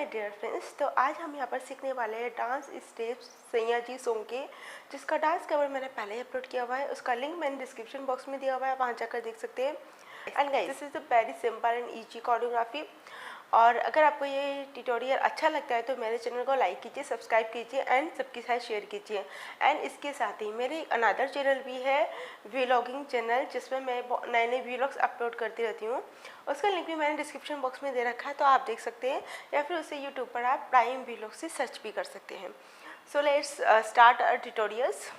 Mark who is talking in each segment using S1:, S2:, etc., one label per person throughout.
S1: My dear friends, तो आज हम यहाँ पर सीखने वाले हैं डांस स्टेप्स सैया जी सॉन्ग के, जिसका डांस कवर मैंने पहले ही अपलोड किया हुआ है। उसका लिंक मैंने डिस्क्रिप्शन बॉक्स में दिया हुआ है, वहाँ जाकर देख सकते हैं। And guys, this is a very simple and easy choreography. और अगर आपको ये ट्यूटोरियल अच्छा लगता है तो मेरे चैनल को लाइक कीजिए, सब्सक्राइब कीजिए एंड सबके साथ शेयर कीजिए। एंड इसके साथ ही मेरे अनदर चैनल भी है, व्लॉगिंग चैनल, जिसमें मैं नए नए व्लॉग्स अपलोड करती रहती हूँ। उसका लिंक भी मैंने डिस्क्रिप्शन बॉक्स में दे रखा है, तो आप देख सकते हैं, या फिर उसे यूट्यूब पर आप प्राइम व्लॉग से सर्च भी कर सकते हैं। So let's start our tutorials.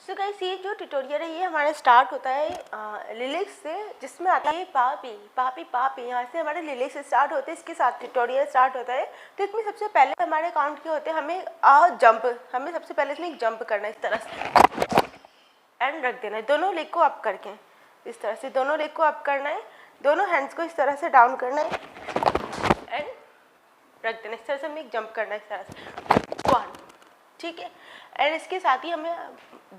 S1: So guys, ये जो ट्यूटोरियल है ये हमारा स्टार्ट होता है लिरिक्स से, जिसमें आता है पापी पापी पापी। यहाँ से हमारे लिरिक्स स्टार्ट होते हैं, इसके साथ ट्यूटोरियल स्टार्ट होता है। तो इसमें सबसे पहले हमारे काउंट क्या होते हैं, हमें सबसे पहले इसमें एक जंप करना है, इस तरह से एंड रख देना है, दोनों लेग को अप करके। इस तरह से दोनों लेग को अप करना है, दोनों हैंड्स को इस तरह से डाउन करना है एंड रख देना। इस तरह से हमें एक जंप करना है, इस तरह से 1, ठीक है। एंड इसके साथ ही हमें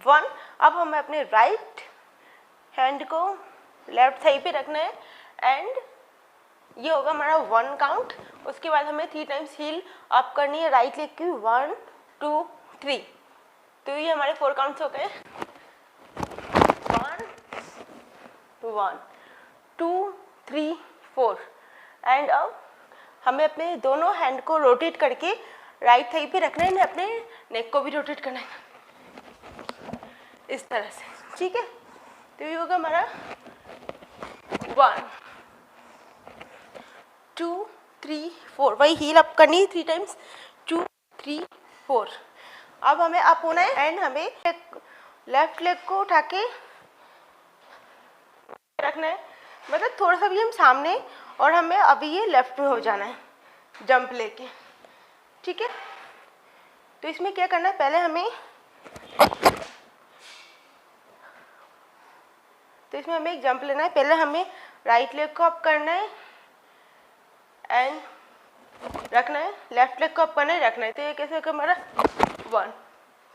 S1: 1, अब हमें अपने राइट हैंड को लेफ्ट थाई पे रखना है एंड ये होगा हमारा 1 काउंट। उसके बाद हमें 3 टाइम्स हील अप करनी है राइट लेग की, 1 2 3। तो ये हमारे 4 काउंट्स हो गए, 1 2 3 4। एंड अब हमें अपने दोनों हैंड को रोटेट करके राइट थाई पे रखना है, अपने नेक को भी रोटेट करना है इस तरह से, ठीक है। तो ये होगा हमारा 1 2 3 4। वही हील अप करनी है 3 टाइम्स, 2 3 4। अब हमें अप होना है एंड हमें लेफ्ट लेग को उठा के रखना है, मतलब थोड़ा सा भी हम सामने, और हमें अभी ये लेफ्ट में हो जाना है जंप लेके, ठीक है। तो इसमें क्या करना है, पहले हमें एक जंप लेना है। पहले हमें राइट लेग को अप करना है एंड रखना है, लेफ्ट लेग को अप करना है, रखना है। तो ये कैसे होगा हमारा 1,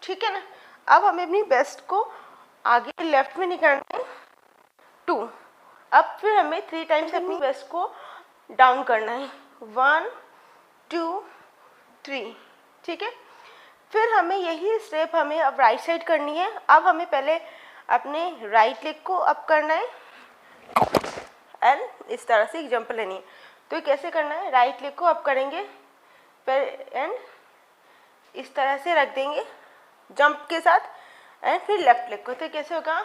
S1: ठीक है ना। अब हमें अपनी बेस्ट को आगे लेफ्ट में निकालना है, 2। अब फिर हमें 3 टाइम्स अपनी बेस्ट को डाउन करना है, 1 2 3, ठीक है। फिर हमें यही स्टेप हमें अब राइट साइड करनी है। अब हमें पहले अपने राइट लेग को अप करना है एंड इस तरह से एक जंप लेनी है। तो कैसे करना है, राइट लेग को अप करेंगे फिर एंड इस तरह से रख देंगे जंप के साथ, एंड फिर लेफ्ट लेग को। तो कैसे होगा,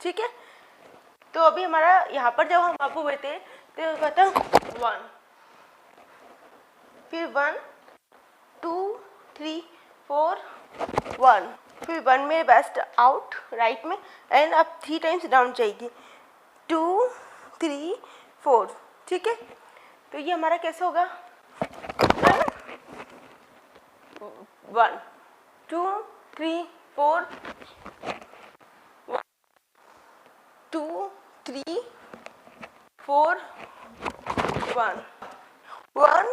S1: ठीक है। तो अभी हमारा यहाँ पर जब हम अप हुए थे तो कहता 1, फिर 1 2 3 4 1, फिर 1 में बेस्ट आउट राइट में एंड अब 3 टाइम्स डाउन चाहिए, 2 3 4, ठीक है। तो ये हमारा कैसे होगा, 1 2 3 4 2 3 4 1 1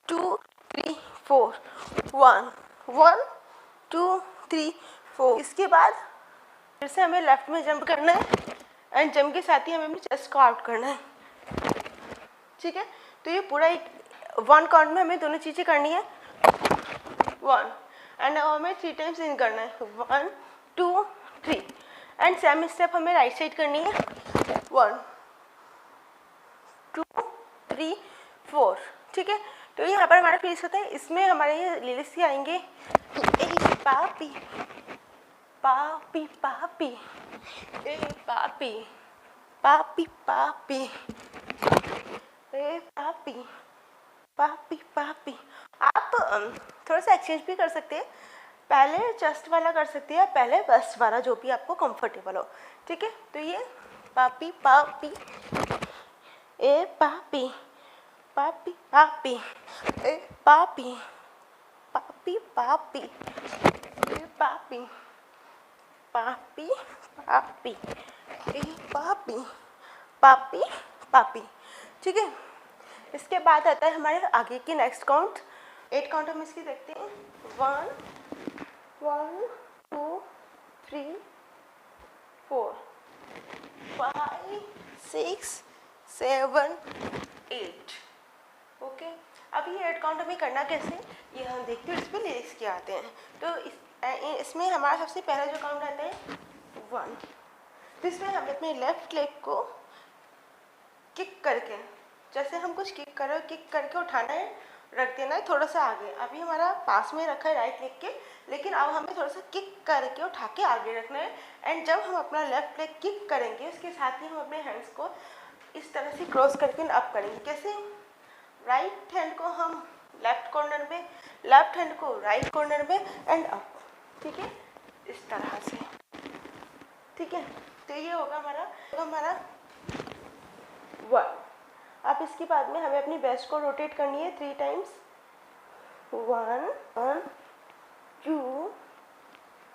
S1: 2 3 4 1 1 2 3 4। इसके बाद फिर से हमें लेफ्ट में जंप करना है एंड जंप के साथ ही हमें अपनी चेस्ट को आउट करना है, ठीक है। तो ये पूरा 1 काउंट में हमें दोनों चीज़ें करनी है, 1 एंड हमें 3 टाइम्स इन करना है, 1 2 3। एंड सेम स्टेप हमें राइट साइड करनी है, 1 2 3 4, ठीक है। तो यहाँ पर हमारा फेस होता है, इसमें हमारे ये लिरिक्स आएंगे, ए पापी पापी पापी, ए पापी पापी पापी, ए पापी पापी पापी। आप थोड़ा सा एक्सचेंज भी कर सकते हैं, पहले चेस्ट वाला कर सकते हैं, पहले वेस्ट वाला, जो भी आपको कंफर्टेबल हो, ठीक है। तो ये पापी पापी, ए पापी पापी पापी, ए पापी पापी पापी, ए पापी पापी पापी, ए पापी पापी पापी, ठीक है। इसके बाद आता है हमारे आगे की नेक्स्ट काउंट, 8 काउंट हम इसकी देखते हैं, 1 2 3 4 5 6 7 8। ओके, अब ये 8 काउंट हमें करना कैसे, ये हम देखते हैं, इस पर लिरिक्स क्या आते हैं। तो इसमें हमारा सबसे पहला जो काउंट आता है 1। तो इसमें हमें अपने लेफ्ट लेग को किक करके, जैसे हम कुछ किक कर रहे हो, किक करके उठाना है, रख देना है थोड़ा सा आगे। अभी हमारा पास में रखा है राइट लेग के, लेकिन अब हमें थोड़ा सा किक करके उठा के आगे रखना है। एंड जब हम अपना लेफ्ट लेग किक करेंगे, उसके साथ ही हम अपने हैंड्स को इस तरह से क्रॉस करके अप करेंगे। कैसे, राइट हैंड को हम लेफ्ट कॉर्नर में, लेफ्ट हैंड को राइट कॉर्नर में एंड अप, ठीक है, इस तरह से, ठीक है। तो ये होगा हमारा 1। अब इसके बाद में हमें अपनी ब्रेस्ट को रोटेट करनी है 3 टाइम्स। 1 1 2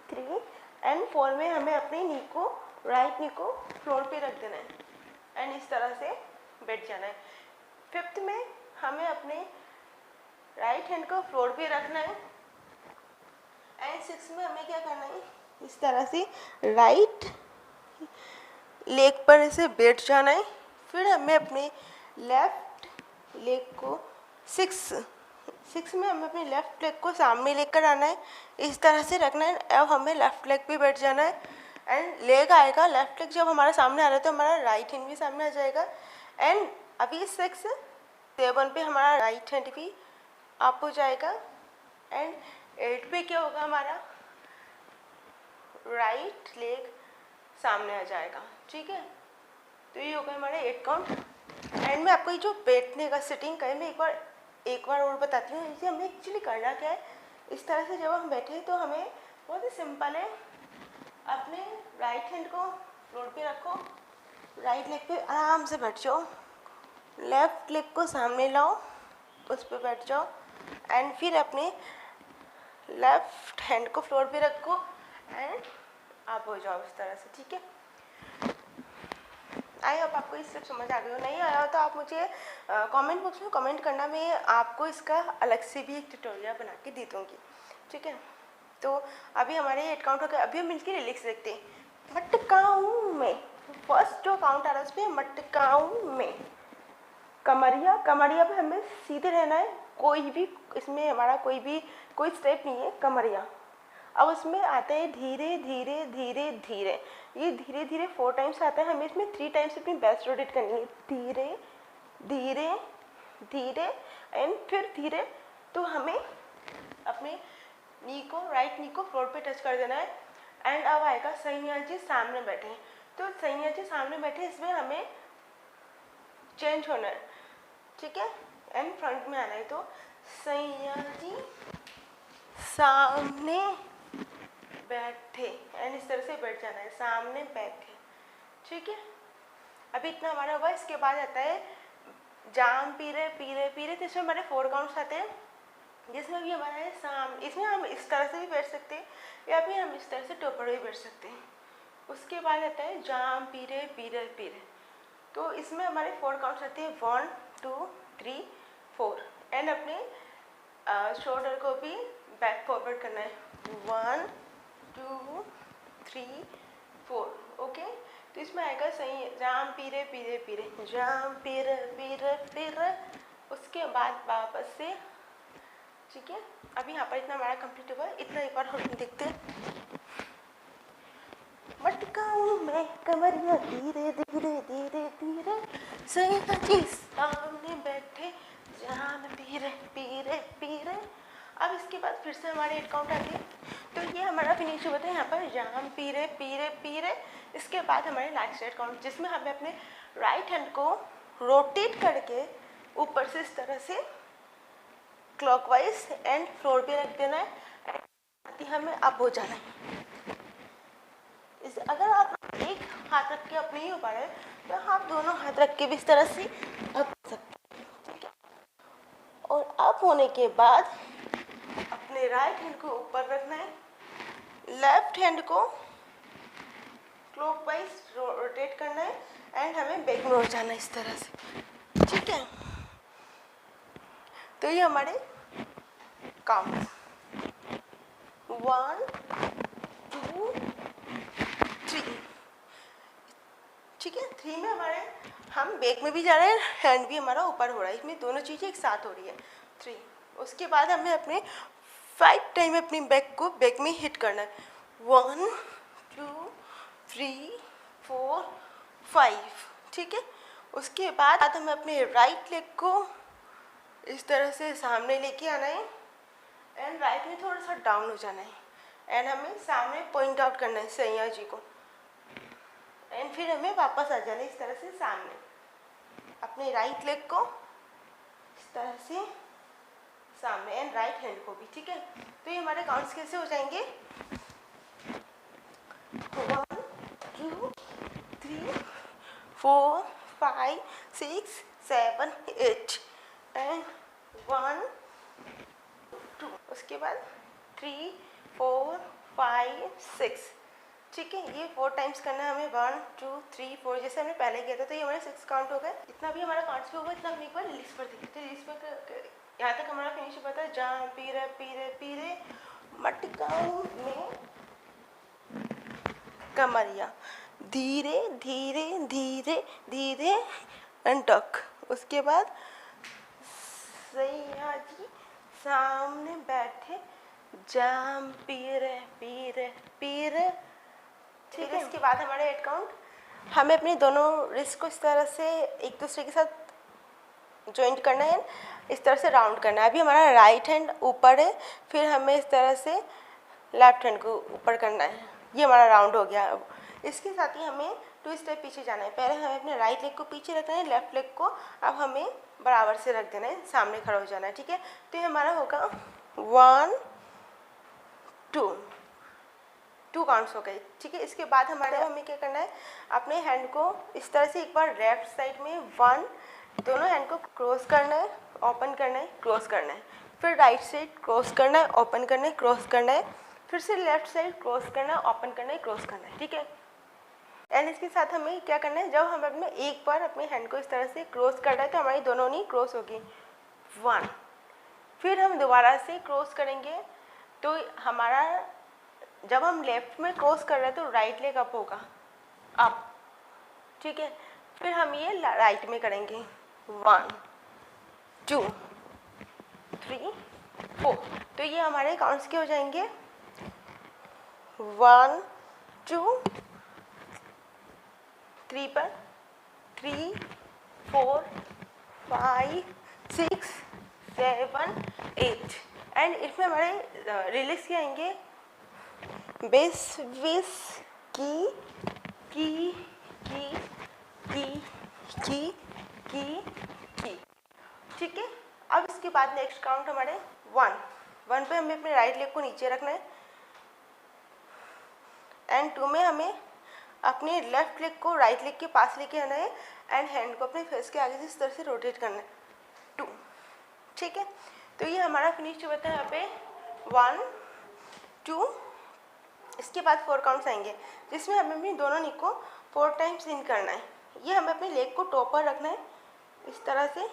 S1: 3 एंड 4 में हमें अपनी नी को, राइट नी को फ्लोर पे रख देना है एंड इस तरह से बैठ जाना है। 5th में हमें अपने राइट हैंड को फ्लोर पे रखना है एंड 6 में हमें क्या करना है, इस तरह से राइट लेग पर ऐसे बैठ जाना है। फिर हमें अपने लेफ्ट लेग को 6 में हमें अपने लेफ्ट लेग को सामने लेकर आना है, इस तरह से रखना है। अब हमें लेफ्ट लेग पे बैठ जाना है एंड लेग आएगा, लेफ्ट लेग जब हमारा सामने आ रहा है तो हमारा राइट हैंड भी सामने आ जाएगा। एंड अभी 6 7 पे हमारा राइट हैंड भी अप हो जाएगा एंड 8 पे क्या होगा, हमारा राइट लेग सामने आ जाएगा, ठीक है। तो ये होगा हमारा 8 काउंट। एंड में आपको ये जो बैठने का सिटिंग का है, मैं एक बार और बताती हूँ। इसे हमें एक्चुअली करना क्या है, इस तरह से जब हम बैठे तो हमें बहुत ही सिंपल है, अपने राइट हैंड को फ्लोर पे रखो, राइट लेग पे आराम से बैठ जाओ, लेफ्ट लेग को सामने लाओ, उस पर बैठ जाओ एंड फिर अपने लेफ्ट हैंड को फ्लोर पे रखो एंड आप हो जाओ इस तरह से, ठीक है। आई होप आपको इस सब समझ आ गई हो। नहीं आया हो तो आप मुझे कमेंट बॉक्स में कमेंट करना, मैं आपको इसका अलग से भी एक ट्यूटोरियल बना के दे दूँगी, ठीक है। तो अभी हमारे 8 काउंट हो गए। अभी हम मिलकर लिरिक्स देखते हैं। मटकाऊं में, फर्स्ट जो काउंट आ रहा है उसमें मटकाऊं में, कमरिया, कमरिया पे हमें सीधे रहना है, कोई भी इसमें हमारा कोई स्टेप नहीं है, कमरिया। अब उसमें आता है धीरे धीरे धीरे धीरे, ये धीरे धीरे 4 टाइम्स आता है, हमें इसमें 3 टाइम्स अपनी बेस्ट रोटेट करनी है, धीरे धीरे धीरे एंड फिर धीरे। तो हमें अपने नी को, राइट नी को फ्लोर पे टच कर देना है एंड अब आएगा सैया जी सामने बैठे। तो सैया जी सामने बैठे, इसमें हमें चेंज होना है, ठीक है, एंड फ्रंट में आना है। तो सैया जी सामने बैठे एंड इस तरह से बैठ जाना है, सामने बैठे, ठीक है। अभी इतना हमारा हुआ। इसके बाद आता है जाम पीरे पीरे पीरे। तो इसमें हमारे 4 काउंट्स आते हैं, जिसमें भी हमारा है सामने। इसमें हम इस तरह से भी बैठ सकते हैं या फिर हम इस तरह से टोपड़ भी बैठ सकते हैं। उसके बाद आता है जाम पीरे पीरे पीरे। तो इसमें हमारे 4 काउंट्स आते हैं, 1 2 3 4 एंड अपने शोल्डर को भी बैक फॉरवर्ड करना है, 1 2 3 4, ओके। तो इसमें आएगा सही जाम पीरे पीरे पीरे, जाम पीरे पीरे पीरे। उसके बाद वापस से, ठीक है। अभी यहाँ पर इतना हमारा कंप्लीट हुआ, इतना एक बार हम देखते हैं। मटकाऊं में कमरिया धीरे धीरे धीरे धीरे, सैया जी सामने बैठे जाम पीरे पीरे पीरे। अब इसके बाद फिर से हमारे 8 काउंट आते हैं। तो ये हमारा फिनिश हुआ था यहाँ पर जाम पीरे पीरे पीरे। इसके बाद हमारे लास्ट 8 काउंट, जिसमें हमें अपने राइट हैंड को रोटेट करके ऊपर से इस तरह से क्लॉकवाइज एंड फ्लोर पे रख देना है, हमें अप हो जाना है। अगर आप एक हाथ रख के अप नहीं हो पा रहे तो आप दोनों हाथ रख के भी इस तरह से अप कर सकते हैं, ठीक है। और अप होने के बाद अपने राइट हैंड को ऊपर रखना है, लेफ्ट हैंड को क्लॉकवाइज रोटेट करना है एंड हमें बैक में हो जाना है इस तरह से, ठीक है। तो ये हमारे काउंट 1 2 3 ठीक है। 3 में हमारे हम बैक में भी जा रहे हैं, हैंड भी हमारा ऊपर हो रहा है, इसमें दोनों चीज़ें एक साथ हो रही है। 3, उसके बाद हमें अपने 5 टाइम अपनी बैक को बैक में हिट करना है। 1 2 3 4 5, ठीक है। उसके बाद हमें अपने राइट लेग को इस तरह से सामने लेके आना है एंड राइट में थोड़ा सा डाउन हो जाना है एंड हमें सामने पॉइंट आउट करना है सैया जी को एंड फिर हमें वापस आ जाना है इस तरह से सामने, अपने राइट लेग को इस तरह से सामने एंड राइट हैंड को भी, ठीक है। तो ये हमारे काउंट्स कैसे हो जाएंगे? 1 2 3 4 5 6 7 8 एंड 1 2, उसके बाद 3 4 5 6, ठीक है। ये 4 टाइम्स करना है हमें, 1 2 3 4 जैसे हमने पहले किया था। तो ये हमारे 6 काउंट हो गए। इतना भी हमारा काउंट्स भी होगा, इतना हम एक बार रिलीज पर देखते हैं। रिलीज पर यहाँ तक हमारा फिनिश हो पाता है। जहाँ पीरे पीरे पीरे मटकाओं में कमरिया, धीरे धीरे धीरे धीरे अंटक। उसके बाद सैया जी सामने बैठे, जाम पीरे पीरे पीरे, ठीक है। इसके बाद हमारे 8 काउंट, हमें अपने दोनों रिस्ट को इस तरह से एक दूसरे के साथ जॉइंट करना है, इस तरह से राउंड करना है। अभी हमारा राइट हैंड ऊपर है, फिर हमें इस तरह से लेफ्ट हैंड को ऊपर करना है। ये हमारा राउंड हो गया। अब इसके साथ ही हमें 2 स्टेप पीछे जाना है। पहले हमें अपने राइट लेग को पीछे रखना है, लेफ्ट लेग को अब हमें बराबर से रख देना है, सामने खड़ा हो जाना है, ठीक है। तो ये हमारा होगा 1 2 काउंट्स हो गए, ठीक है। इसके बाद हमें क्या करना है, अपने हैंड को इस तरह से एक बार लेफ्ट साइड में 1, दोनों हैंड को क्रॉस करना है, ओपन करना है, क्रॉस करना है, फिर राइट साइड क्रॉस करना है, ओपन करना है, क्रॉस करना है, फिर से लेफ्ट साइड क्रॉस करना है, ओपन करना है, क्रॉस करना है, ठीक है। एंड इसके साथ हमें क्या करना है, जब हम अपने एक बार अपने हैंड को इस तरह से क्रॉस कर रहे हैं तो हमारी दोनों नहीं क्रॉस होगी 1, फिर हम दोबारा से क्रॉस करेंगे तो हमारा, जब हम लेफ्ट में क्रॉस कर रहे हैं तो राइट लेग अप होगा, अप, ठीक है। फिर हम ये राइट में करेंगे 1 2 3 4। तो ये हमारे काउंट्स के हो जाएंगे 1 2 3 पर 3 4 5 6 7 8 एंड इसमें हमारे रिलीज क्या आएंगे, बेस विस की की की की की की की, ठीक है। अब इसके बाद नेक्स्ट काउंट हमारे 1 पे हमें अपने राइट लेग को नीचे रखना है एंड 2 में हमें अपने लेफ्ट लेग को राइट लेग के पास लेके आना है एंड हैंड को अपने फेस के आगे से इस तरह से रोटेट करना है 2, ठीक है। तो ये हमारा फिनिश होता है यहाँ पे 1 2। इसके बाद 4 काउंट्स आएंगे जिसमें हमें अपनी दोनों नी को 4 टाइम्स इन करना है। ये हमें अपने लेग को टॉप पर रखना है इस तरह से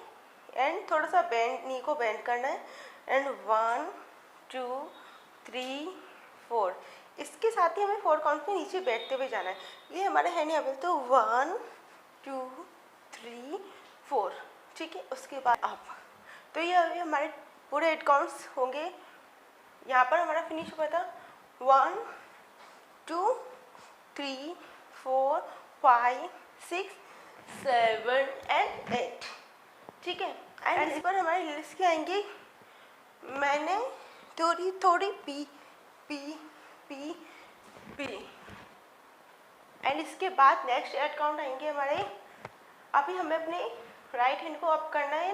S1: एंड थोड़ा सा बेंड, नी को बेंड करना है एंड 1 2 3 4। इसके साथ ही हमें 4 काउंट में नीचे बैठते हुए जाना है। ये हमारे हैंड यहाँ पे तो 1 2 3 4, ठीक है। उसके बाद अप। तो ये अभी हमारे पूरे 8 काउंट्स होंगे। यहाँ पर हमारा फिनिश हुआ था 1 2 3 4 5 6 7 एंड 8, ठीक है। एंड इस पर हमारे लिरिक्स क्या आएंगे, मैंने थोड़ी थोड़ी P P P P. And इसके बाद नेक्स्ट 8 काउंट आएंगे हमारे। अभी हमें अपने राइट हैंड को अप करना है,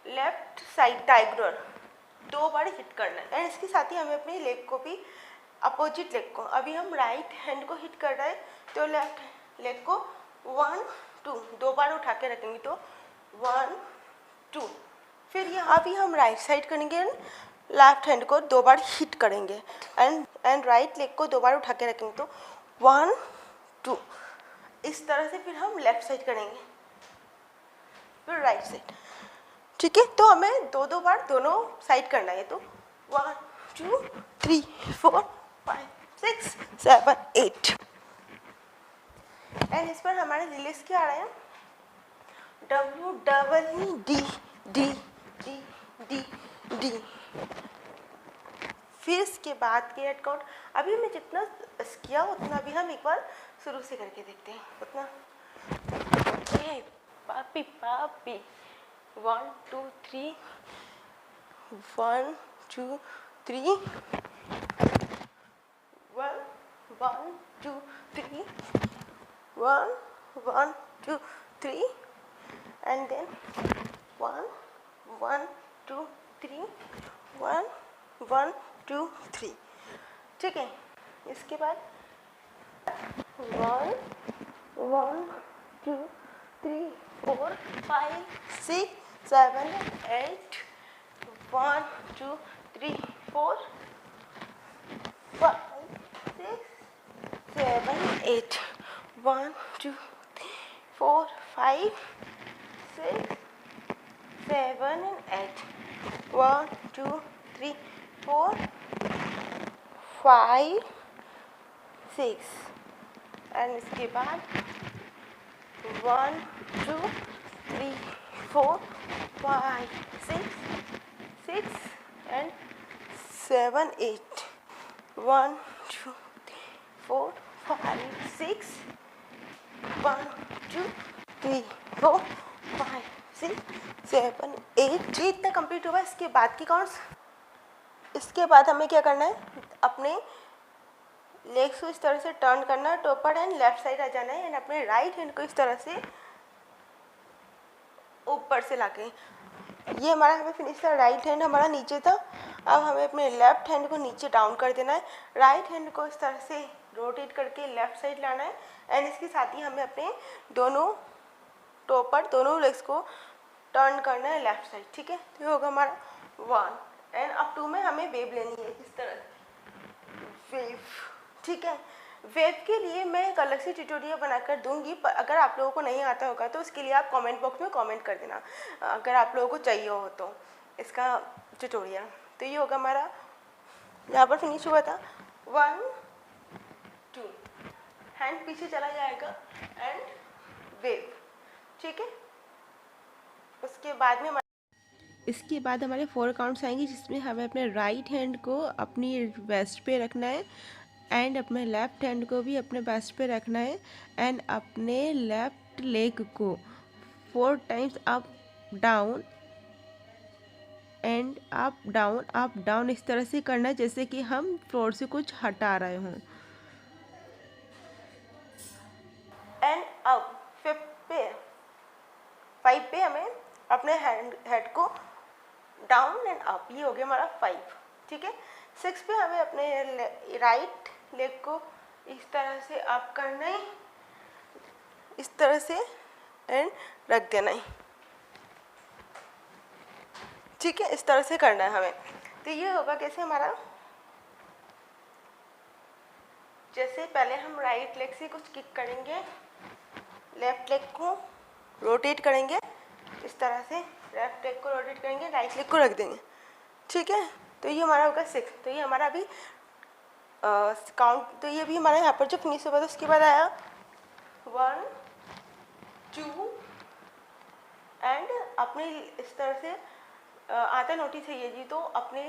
S1: लेफ्ट साइड डायगोनल 2 बार हिट करना है एंड इसके साथ ही हमें अपने लेग को भी, अपोजिट लेग को, अभी हम राइट हैंड को हिट कर रहे हैं तो लेफ्ट लेग को 1 2 2 बार उठा के रखेंगे तो 1 2। फिर यहाँ अभी हम राइट साइड करेंगे, लेफ्ट हैंड को 2 बार हिट करेंगे एंड राइट लेग को 2 बार उठा के रखेंगे तो 1 2। इस तरह से फिर हम लेफ्ट साइड करेंगे, फिर राइट साइड, ठीक है। तो हमें 2 बार दोनों साइड करना है। तो 1 2 3 4 5 6 7 8। एंड इस पर हमारे लिस्ट क्या आ रहा है, W double D D D D D. फिर इसके बाद के हेड काउंट, अभी मैं जितना किया उतना भी हम एक बार शुरू से करके देखते हैं उतना। पापी पापी 1 2 3 1 2 3 1 1 2 3 1 1 2 3 and then 1 1 2 3 1 1 2 3। ठीक है, इसके बाद 1 1 2 3 4 5 6 7 8 1 2 3 4 5 6 7 8 1 2 4 5 6 7 and 8 1 2 3 4 5 6 एंड इसके बाद 1 2 3 4 5 6 6 and 7 8 1 2 4 5 6 1 2 3 4 5 6 7 8। जी इतना कंप्लीट हुआ। इसके बाद की काउंट्स, इसके बाद हमें क्या करना है, अपने लेग्स को इस तरह से टर्न करना है, टोपर एंड लेफ्ट साइड आ जाना है एंड अपने राइट हैंड को इस तरह से ऊपर से लाके, ये हमारा हमें फिनिश था। राइट हैंड हमारा नीचे था, अब हमें अपने लेफ्ट हैंड को नीचे डाउन कर देना है, राइट हैंड को इस तरह से रोटेट करके लेफ्ट साइड लाना है एंड इसके साथ ही हमें अपने दोनों टोपर दोनों लेग्स को टर्न करना है लेफ्ट साइड। ठीक है, तो ये होगा हमारा 1 एंड अब 2 में हमें वेव लेनी है इस तरह वेव। ठीक है, वेव के लिए मैं एक अलग से ट्यूटोरियल बनाकर दूंगी, पर अगर आप लोगों को नहीं आता होगा तो उसके लिए आप कमेंट बॉक्स में कमेंट कर देना अगर आप लोगों को चाहिए हो तो इसका ट्यूटोरियल। तो ये होगा हमारा, यहाँ पर फिनिश हुआ था 1 2, हैंड पीछे चला जाएगा एंड वेव। ठीक है, उसके बाद में इसके बाद हमारे 4 काउंट्स आएंगे जिसमें हमें अपने राइट हैंड को अपनी वेस्ट पे रखना है एंड अपने लेफ्ट हैंड को भी अपने वेस्ट पे रखना है एंड अपने लेफ्ट लेग को 4 times up down and up down इस तरह से करना है जैसे कि हम फ्लोर से कुछ हटा रहे हों। एंड अब 5 पे हमें अपने हेड को डाउन एंड अप, ये हो गया हमारा 5। ठीक है, 6 पे हमें अपने राइट लेग को इस तरह से अप करना है, इस तरह से एंड रख देना है। ठीक है, इस तरह से करना है हमें। तो ये होगा कैसे हमारा, जैसे पहले हम राइट लेग से कुछ किक करेंगे, लेफ्ट लेग को रोटेट करेंगे इस तरह से, लेफ्ट लेग को रोटेट करेंगे, राइट लेग को रख देंगे। ठीक है, तो ये हमारा होगा 6। तो ये हमारा अभी काउंट, तो ये भी हमारा यहाँ पर जो फिनिश हुआ था उसके बाद आया 1 2 एंड अपने इस तरह से आता नोटिस है ये जी, तो अपने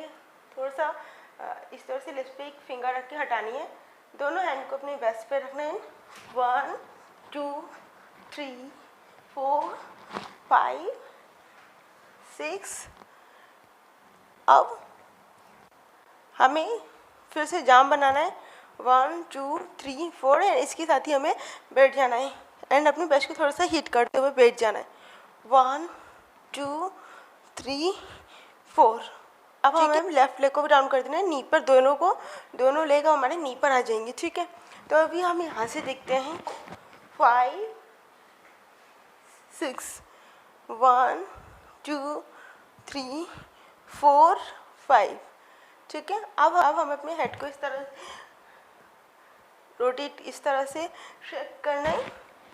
S1: थोड़ा सा इस तरह से लिप्स पे एक फिंगर रख के हटानी है, दोनों हैंड को अपने वेस्ट पे रखना है। 1 2 3 4 5 6। अब हमें फिर से जाम बनाना है 1 2 3 4 एंड इसके साथ ही हमें बैठ जाना है एंड अपने ब्रश को थोड़ा सा हीट करते हुए बैठ जाना है। 1 2 3 4। अब हमें लेफ्ट लेग को भी डाउन कर देना है नी पर, दोनों लेग हमारे नी पर आ जाएंगे। ठीक है, तो अभी हम यहाँ से देखते हैं 5 6 1 2 3 4 5। ठीक है, अब हम अपने हेड को इस तरह रोटेट इस तरह से शेक करना है।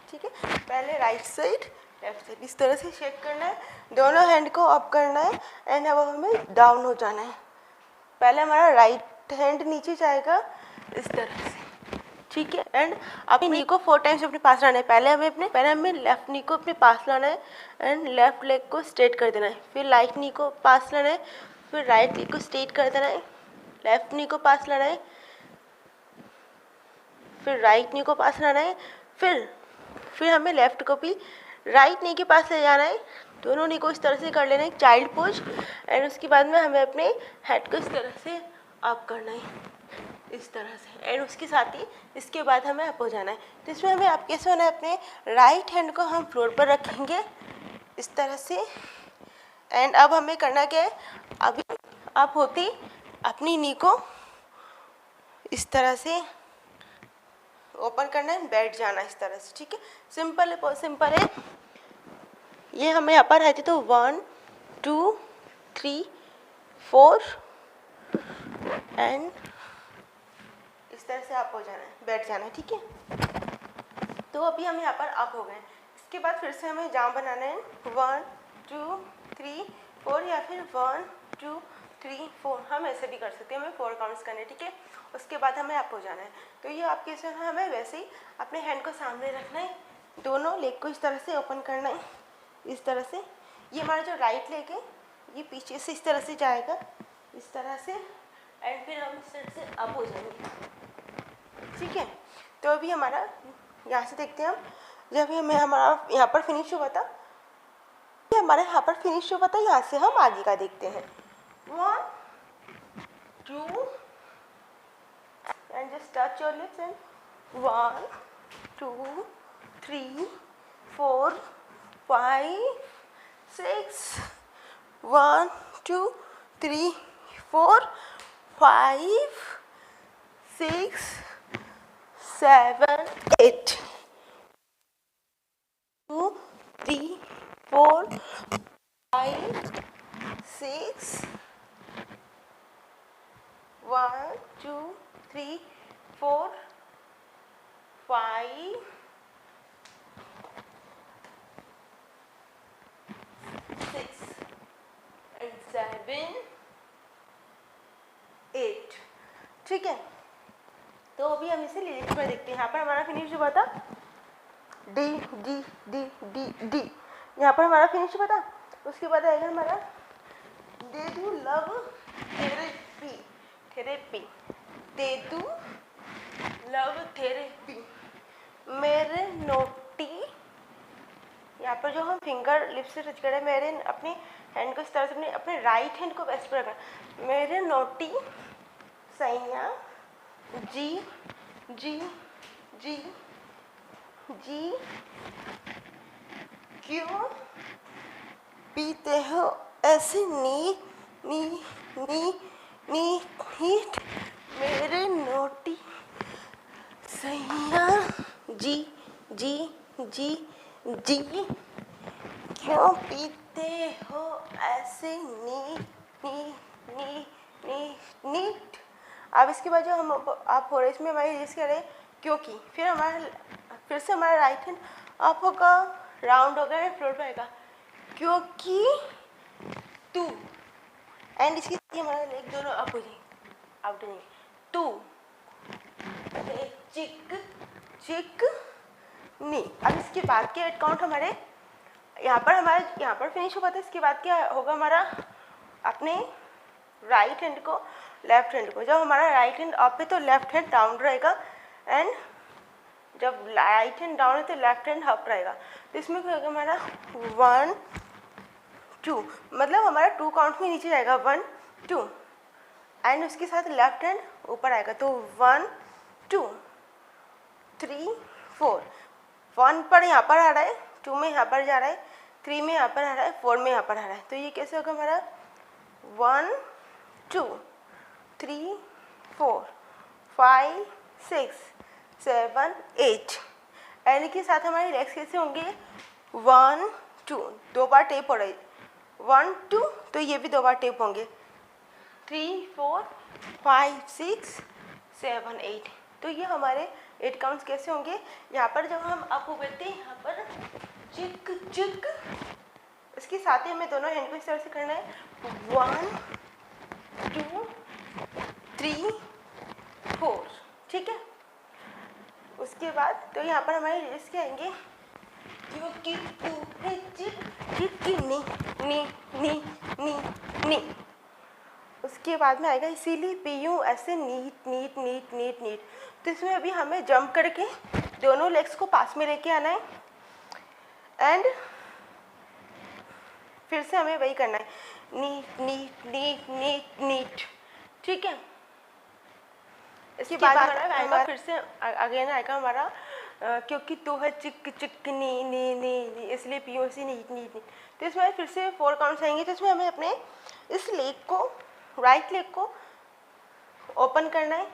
S1: ठीक है, पहले राइट साइड लेफ्ट साइड इस तरह से शेक करना है, दोनों हैंड को अप करना है एंड अब हमें डाउन हो जाना है। पहले हमारा राइट हैंड नीचे जाएगा इस तरह से, ठीक है। एंड अपनी नी को 4 टाइम्स अपने पास लाना है। पहले हमें लेफ्ट नी को अपने पास लाना है एंड लेफ्ट लेग को स्ट्रेट कर देना है। फिर राइट नी को पास लाना है, फिर राइट नी को स्ट्रेट कर देना है, लेफ्ट नी को पास लाना है, फिर राइट नी को पास लाना है, फिर हमें लेफ्ट को भी राइट नी के पास ले जाना है। दोनों नी को इस तरह से कर लेना है, चाइल्ड पोज। एंड उसके बाद में हमें अपने हेड को इस तरह से अप करना है, इस तरह से। एंड उसके साथ ही इसके बाद हमें अप हो जाना है। तो इसमें हमें अप कैसे होना है, अपने राइट हैंड को हम फ्लोर पर रखेंगे इस तरह से। एंड अब हमें करना क्या है, अभी अप होती अपनी नी को इस तरह से ओपन करना है, बैठ जाना इस तरह से। ठीक है, सिंपल है, बहुत सिंपल है। ये हमें यहाँ पर रहती तो 1 2 3 4 एंड इस तरह से अप हो जाना है, बैठ जाना है। ठीक है, तो अभी हम यहाँ पर अप हो गए। इसके बाद फिर से हमें जाम बनाना है 1 2 3 4 या फिर 1 2 3 4, हम ऐसे भी कर सकते हैं, हमें 4 काउंट्स करने। ठीक है, उसके बाद हमें अप हो जाना है। तो ये आप कैसे है, हमें वैसे ही अपने हैंड को सामने रखना है, दोनों लेग को इस तरह से ओपन करना है, इस तरह से। ये हमारा जो राइट लेग है ये पीछे से इस तरह से जाएगा, इस तरह से। एंड फिर हम इस तरह से अप हो जाएंगे। ठीक है, तो अभी हमारा यहाँ से देखते हैं हम, जब हमें हमारा यहाँ पर फिनिश हुआ था, हमारे यहाँ पर फिनिश हुआ था, यहाँ से हम आगे का देखते हैं। 1 2 and just touch your lips and 1 2 3 4 5 6 1 2 3 4 5 6 7 8 2 3 4 5 6 1 2 3 4 5 6 and 7 8। ठीक है, तो अभी हम इसे लिरिक्स में देखते हैं। यहाँ पर हमारा फिनिश हुआ था D D D D D, यहाँ पर हमारा फिनिश हुआ था। उसके बाद आएगा हमारा दे दू लव थेरेपी, थेरेपी दे दू लव थेरेपी मेरे नोटी। यहाँ पर जो हम फिंगर लिप्स से टच कर रहे हैं, मेरे अपनी हैंड को इस तरह से अपने राइट हैंड को वेस्ट पर रखना। मेरे नोटी सैया जी जी जी जी क्यों पीते हो ऐसे नी नी नी नी नीट मेरे नोटी सैया जी जी जी जी क्यों पीते हो ऐसे नी नी नी नी नीट। अब इसके बाद जो हम आप हो रहे इसमें हमारी यूज़ करें क्योंकि, फिर से हमारा राइट हैंड अप होगा, राउंड होगा एंड फ्लोर पे आएगा क्योंकि तू। एंड इसकी हमारा लेग दोनों अप हो जाएंगे, आउट हो जाएंगे। तू चिक चिक नी। अब इसके बाद के 8 काउंट हमारे यहाँ पर फिनिश होगा। तो इसके बाद क्या होगा हमारा, अपने राइट हैंड को लेफ्ट हैंड को, जब हमारा राइट हैंड अप है तो लेफ्ट हैंड डाउन रहेगा, एंड जब राइट हैंड डाउन है तो लेफ्ट हैंड अप रहेगा। तो इसमें क्या होगा हमारा 1 2, मतलब हमारा 2 काउंट में नीचे जाएगा 1 2, एंड उसके साथ लेफ्ट हैंड ऊपर आएगा। तो 1 2 3 4, 1 पर यहाँ पर आ रहा है, 2 में यहाँ पर जा रहा है, 3 में यहाँ पर आ रहा है, 4 में यहाँ पर आ रहा है। तो ये कैसे होगा हमारा 1 2 3 4 5 6 7 8। एंड के साथ हमारे लेग्स कैसे होंगे 1 2, 2 बार टेप हो रही है 1 2, तो ये भी 2 बार टेप होंगे 3 4 5 6 7 8। तो ये हमारे 8 काउंट्स कैसे होंगे। यहाँ पर जब हम अप हो गए थे, यहाँ पर चिक चिक, इसके साथ ही हमें दोनों हैंड को इस तरह से करना है 1 2 3 4। ठीक है, उसके बाद तो यहाँ पर हमारे लिरिक्स क्या आएंगे, क्योंकि तू है चिकनी नी नी नी नी। उसके बाद में आएगा इसीलिए पीयूँ ऐसे knit knit knit knit knit. तो इसमें अभी हमें जंप करके दोनों लेग्स को पास में लेके आना है एंड फिर से हमें वही करना है, knit knit knit knit knit, ठीक है। इसके बाद हमारा फिर से अगेन आएगा हमारा क्योंकि तू है चिक चिक नी नी नी नी, इसलिए पीयूँ ऐसे नीट नीट नीट। तो इसमें फिर से 4 काउंट्स आएंगे। तो इसमें हमें अपने इस लेग को, राइट लेग को ओपन करना है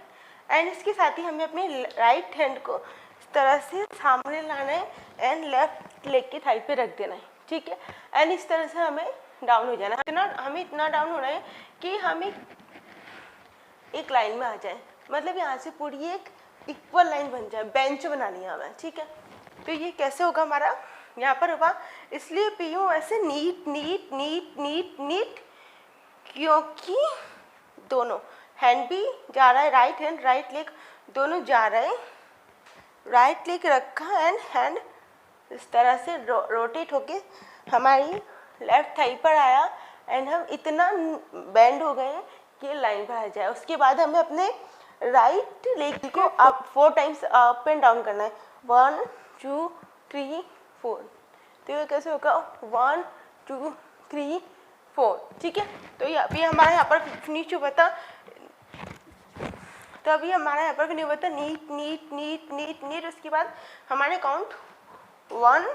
S1: एंड इसके साथ ही हमें अपने राइट हैंड को इस तरह से सामने लाना है एंड लेफ्ट लेग के थाई पे रख देना है, ठीक है। एंड इस तरह से हमें डाउन हो जाना है। हमें इतना डाउन होना है कि हम एक लाइन में आ जाए, मतलब यहाँ से पूरी एक इक्वल लाइन बन जाए, बेंच बनानी है हमें, ठीक है। तो ये कैसे होगा हमारा, यहाँ पर होगा इसलिए पीयूँ ऐसे knit knit knit knit knit, क्योंकि दोनों हैंड भी जा रहा है, राइट हैंड राइट लेग दोनों जा रहे हैं, राइट लेग रखा एंड हैंड इस तरह से रोटेट होके हमारी लेफ्ट थाई पर आया एंड हम इतना बेंड हो गए कि लाइन पर आ जाए। उसके बाद हमें अपने राइट लेग को up 4 times up and down करना है, 1 2 3 4। तो ये कैसे होगा, 1 2 3 4, ठीक है। तो अभी हमारे यहाँ पर फिनिश हुआ था, तो अभी हमारा यहाँ पर फिनिश हुआ था knit knit knit knit knit. उसके बाद हमारे काउंट 1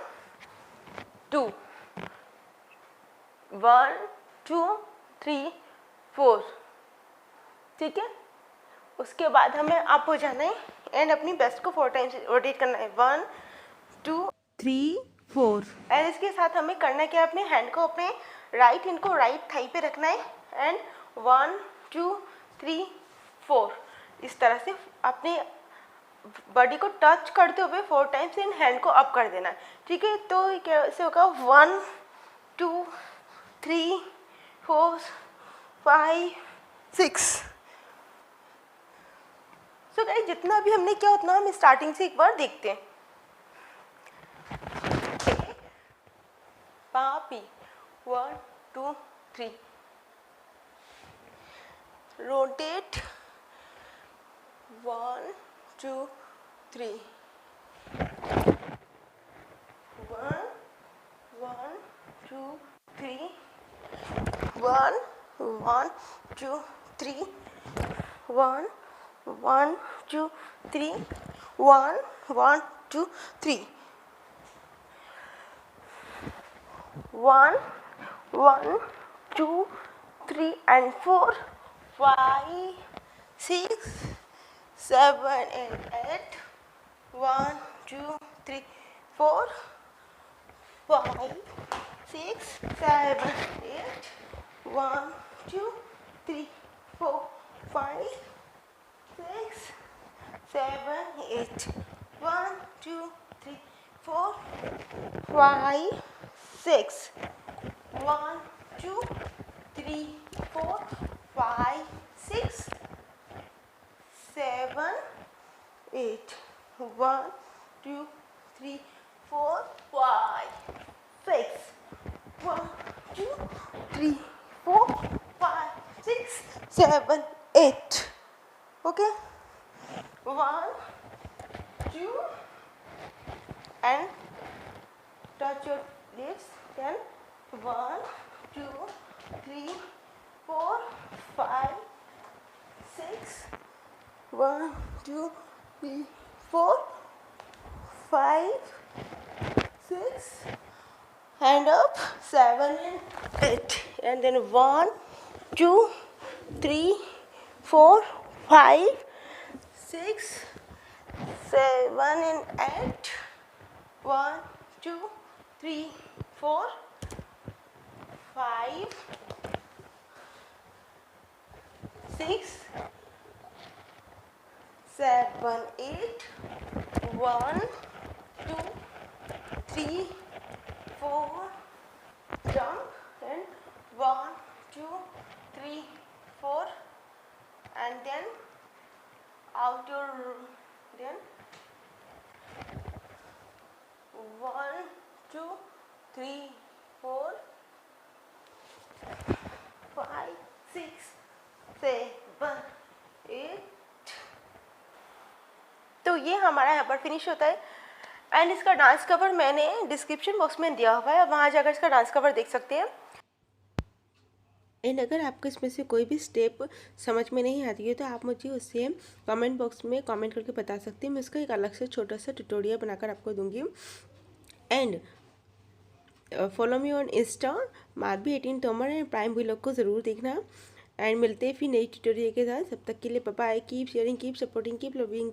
S1: 2 1 2 3 4, ठीक है। उसके बाद हमें अप हो जाना है एंड अपनी बेस्ट को 4 टाइम्स रोटेट करना है, 1 2 3 4। एंड इसके साथ हमें करना क्या है, अपने हैंड को, अपने राइट हैंड को राइट थाई पे रखना है एंड 1 2 3 4 इस तरह से अपने बॉडी को टच करते हुए 4 टाइम्स इन हैंड को अप कर देना है, ठीक है। तो कैसे होगा, 1 2 3 4 5 6। सो गाइस जितना भी हमने किया उतना हम स्टार्टिंग से एक बार देखते हैं। पापी 1 2 3, rotate 1 2 3, 1 1 2 3, 1 1 2 3, 1 1 2 3, 1 1 2 3, 1 1 2 3 and 4 5 6 7 and 8, 1 2 3 4 5 6 7 8, 1 2 3 4 5 6 7 8, 1 2 3 4 5 6, 1 2 3 4 5 6 7 8, 1 2 3 4 5 6, 1 2 3 4 5 6 7 8, okay, 1 2 and touch your lips, then 1 2 3 4 5 6, 1 2 3 4 5 6, hand up 7 and 8, and then 1 2 3 4 5 6 7 and 8, 1 2 3 4 5 6 7 8, 1 2 3 4, jump and 1 2 3 4, and then out your, then 3 4 5 6 7 8। तो ये हमारा यहाँ पर फिनिश होता है। एंड इसका डांस कवर मैंने डिस्क्रिप्शन बॉक्स में दिया हुआ है, वहाँ जाकर इसका डांस कवर देख सकते हैं। एंड अगर आपको इसमें से कोई भी स्टेप समझ में नहीं आती है तो आप मुझे उससे कमेंट बॉक्स में कमेंट करके बता सकते हैं, मैं उसका एक अलग से छोटा सा ट्यूटोरियल बनाकर आपको दूंगी। And follow me on Insta Madhavi 18 Tomar and prime vlog को ज़रूर देखना। एंड मिलते हैं फिर नई ट्यूटोरियल के साथ, तब तक के लिए bye bye. Keep sharing, keep supporting, keep loving.